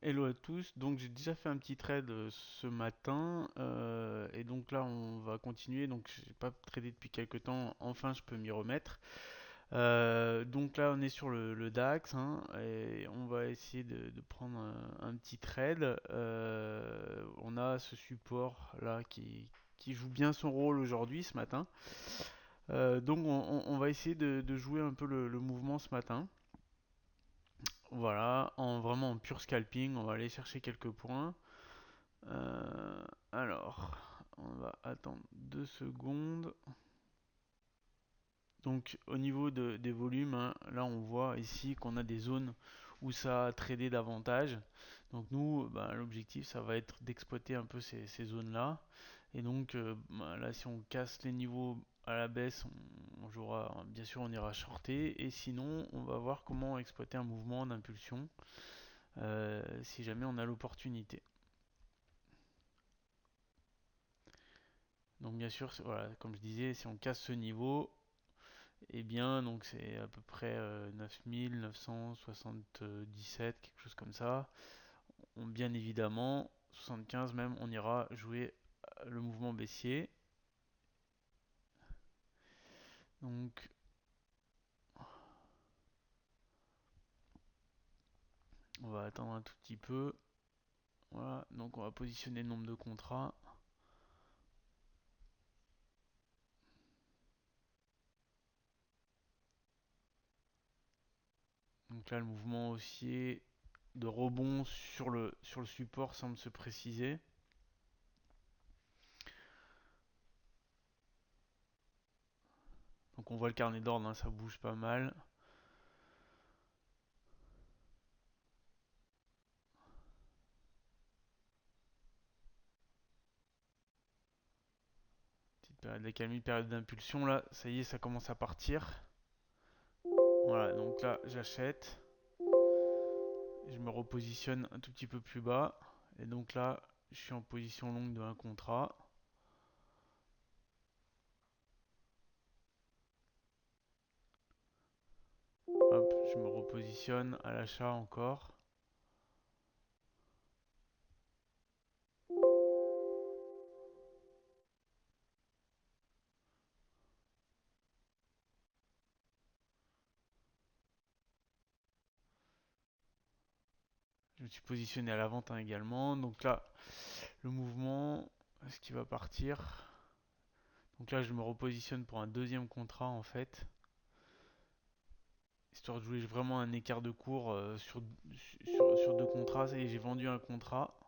Hello à tous. Donc j'ai déjà fait un petit trade ce matin et donc là on va continuer. Donc j'ai pas tradé depuis quelques temps. Enfin je peux m'y remettre. Donc là on est sur le DAX, hein, et on va essayer de prendre un petit trade. On a ce support là qui joue bien son rôle aujourd'hui ce matin. Donc on va essayer de jouer un peu le mouvement ce matin. Voilà, vraiment en pur scalping, on va aller chercher quelques points. Alors, on va attendre 2 secondes. Donc, au niveau des volumes, hein, là on voit ici qu'on a des zones où ça a tradé davantage. Donc, nous, bah, l'objectif ça va être d'exploiter un peu ces zones-là. Et donc, bah, là, si on casse les niveaux à la baisse, on jouera, bien sûr, on ira shorter. Et sinon, on va voir comment exploiter un mouvement d'impulsion si jamais on a l'opportunité. Donc bien sûr, voilà, comme je disais, si on casse ce niveau, eh bien donc c'est à peu près 9977, quelque chose comme ça. Bien évidemment, 75 même, on ira jouer le mouvement baissier. Donc on va attendre un tout petit peu. Voilà, donc on va positionner le nombre de contrats. Donc là, le mouvement haussier de rebond sur le support semble se préciser. Donc on voit le carnet d'ordre, hein, ça bouge pas mal. Petite période d'accalmie, période d'impulsion là, ça y est, ça commence à partir. Voilà, donc là j'achète, je me repositionne un tout petit peu plus bas, et donc là je suis en position longue de un contrat. Hop, je me repositionne à l'achat encore. Je me suis positionné à la vente, hein, également. Donc là, le mouvement, est-ce qu'il va partir? Donc là, je me repositionne pour un deuxième contrat en fait, histoire de jouer vraiment un écart de cours sur deux contrats. Ça y est, j'ai vendu un contrat.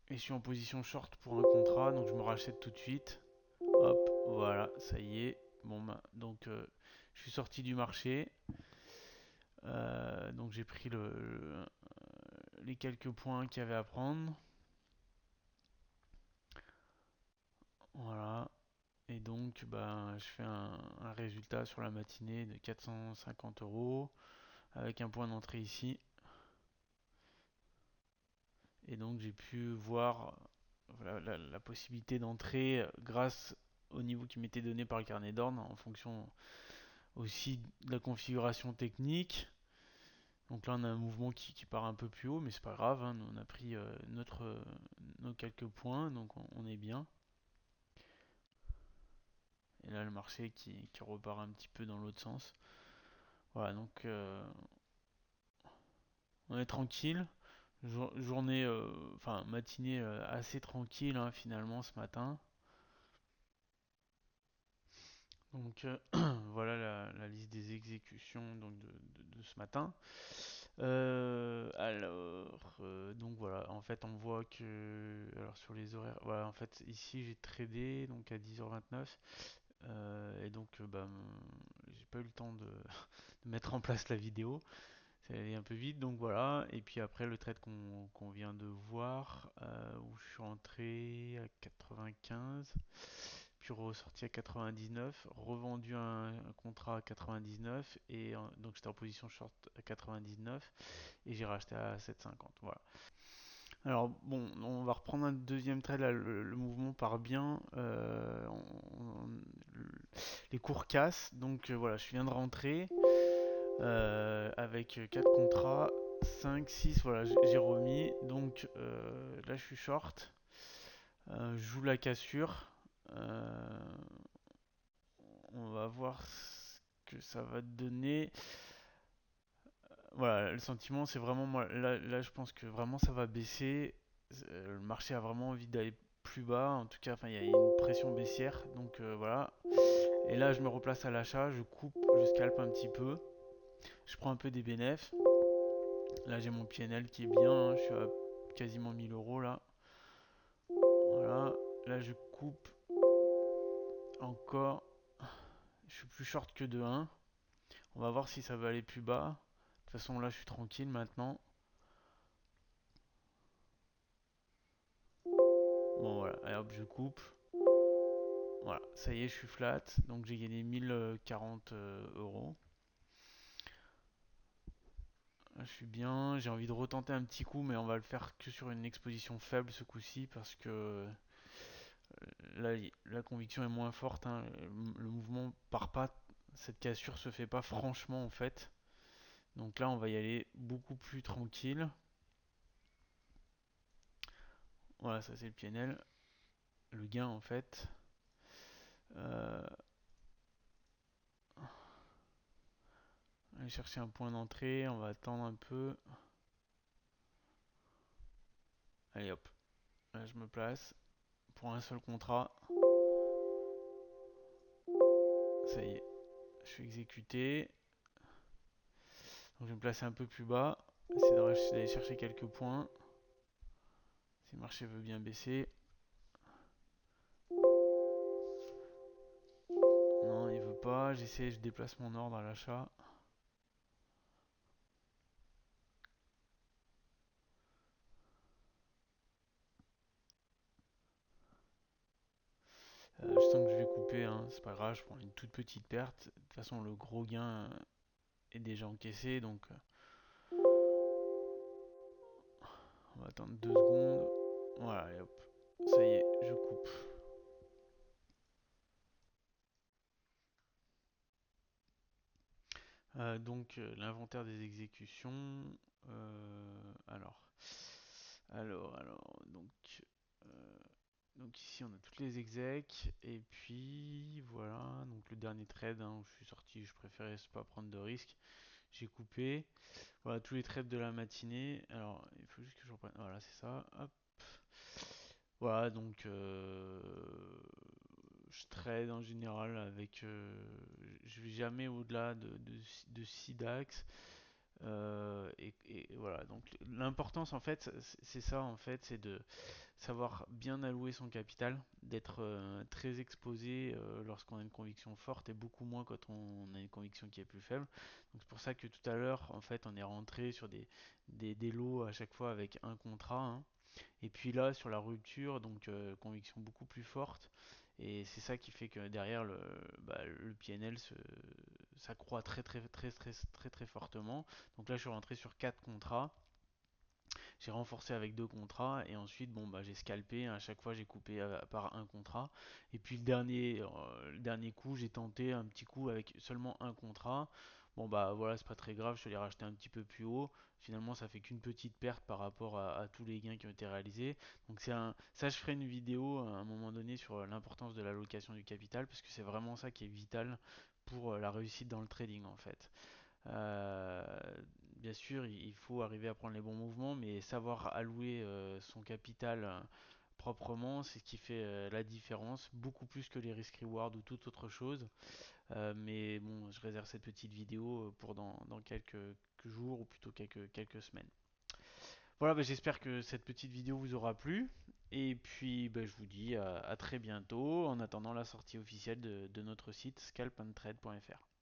Et je suis en position short pour un contrat, donc je me rachète tout de suite. Hop, voilà, ça y est. Bon, bah, donc je suis sorti du marché. Donc j'ai pris les quelques points qu'il y avait à prendre. Voilà. Et donc, bah, je fais un résultat sur la matinée de 450 euros avec un point d'entrée ici. Et donc j'ai pu voir, voilà, la possibilité d'entrer grâce au niveau qui m'était donné par le carnet d'ordre en fonction aussi de la configuration technique. Donc là on a un mouvement qui part un peu plus haut, mais c'est pas grave, hein, nous, on a pris nos quelques points, donc on est bien. Et là le marché qui repart un petit peu dans l'autre sens. Voilà, donc on est tranquille. Journée, enfin matinée assez tranquille, hein, finalement ce matin. Donc voilà la liste des exécutions donc de ce matin. Donc voilà, en fait on voit que alors sur les horaires, voilà, en fait ici j'ai tradé donc à 10h29, et donc bah, j'ai pas eu le temps de mettre en place la vidéo, c'est allé un peu vite, donc voilà. Et puis après le trade qu'on vient de voir, où je suis rentré à 95, puis ressorti à 99, revendu un contrat à 99, et donc j'étais en position short à 99 et j'ai racheté à 7,50. Voilà. Alors bon, on va reprendre un deuxième trade là, le mouvement part bien, les cours cassent, donc voilà, je viens de rentrer avec 4 contrats. 5, 6, voilà, j'ai remis. Donc là, je suis short. Je joue la cassure. Euh, on va voir ce que ça va donner. Voilà, le sentiment, c'est vraiment moi. Là, je pense que vraiment ça va baisser. Le marché a vraiment envie d'aller plus bas. En tout cas, enfin, il y a une pression baissière. Donc voilà. Et là, je me replace à l'achat. Je coupe, je scalpe un petit peu. Je prends un peu des bénéfices. Là, j'ai mon PNL qui est bien, hein. Je suis à quasiment 1000 euros là. Voilà. Là, je coupe encore. Je suis plus short que de 1. On va voir si ça va aller plus bas. De toute façon, là, je suis tranquille maintenant. Bon, voilà. Allez hop, je coupe. Voilà, ça y est, je suis flat. Donc, j'ai gagné 1040 euros. Là, je suis bien. J'ai envie de retenter un petit coup, mais on va le faire que sur une exposition faible ce coup-ci parce que là, la conviction est moins forte, hein. Le mouvement part pas. Cette cassure se fait pas franchement en fait. Donc là, on va y aller beaucoup plus tranquille. Voilà, ça c'est le PNL. Le gain en fait. Euh, Aller chercher un point d'entrée. On va attendre un peu. Allez hop. Là, je me place pour un seul contrat. Ça y est, je suis exécuté. Donc je vais me placer un peu plus bas. Essayer d'aller chercher quelques points. Si le marché veut bien baisser. Non, il veut pas. J'essaie, je déplace mon ordre à l'achat. Je sens que je vais couper, hein. C'est pas grave, je prends une toute petite perte. De toute façon, le gros gain est déjà encaissé, donc on va attendre 2 secondes. Voilà, et hop. Ça y est, je coupe. Donc l'inventaire des exécutions. Alors, euh, donc ici on a toutes les execs et puis voilà. Donc le dernier trade, hein, où je suis sorti, je préférais pas prendre de risques. J'ai coupé. Voilà tous les trades de la matinée. Alors il faut juste que je reprenne. Voilà, c'est ça. Hop. Voilà, donc je trade en général avec. Je vais jamais au-delà de 6 DAX. Et voilà, donc l'importance en fait, c'est ça en fait, c'est de savoir bien allouer son capital, d'être très exposé lorsqu'on a une conviction forte et beaucoup moins quand on a une conviction qui est plus faible. Donc c'est pour ça que tout à l'heure, en fait, on est rentré sur des lots à chaque fois avec un contrat, hein. Et puis là, sur la rupture, donc conviction beaucoup plus forte. Et c'est ça qui fait que derrière le PNL s'accroît très fortement. Donc là, je suis rentré sur 4 contrats. J'ai renforcé avec 2 contrats et ensuite bon bah j'ai scalpé. À chaque fois j'ai coupé par un contrat. Et puis le dernier coup j'ai tenté un petit coup avec seulement un contrat. Bon bah voilà, c'est pas très grave, je suis allé racheter un petit peu plus haut. Finalement ça fait qu'une petite perte par rapport à tous les gains qui ont été réalisés. Donc ça, je ferai une vidéo à un moment donné sur l'importance de l'allocation du capital parce que c'est vraiment ça qui est vital pour la réussite dans le trading en fait. Euh, Bien sûr, il faut arriver à prendre les bons mouvements, mais savoir allouer son capital proprement, c'est ce qui fait la différence, beaucoup plus que les risk reward ou toute autre chose. Mais bon, je réserve cette petite vidéo pour dans quelques jours ou plutôt quelques semaines. Voilà, bah, j'espère que cette petite vidéo vous aura plu. Et puis, bah, je vous dis à très bientôt en attendant la sortie officielle de notre site scalpandtrade.fr.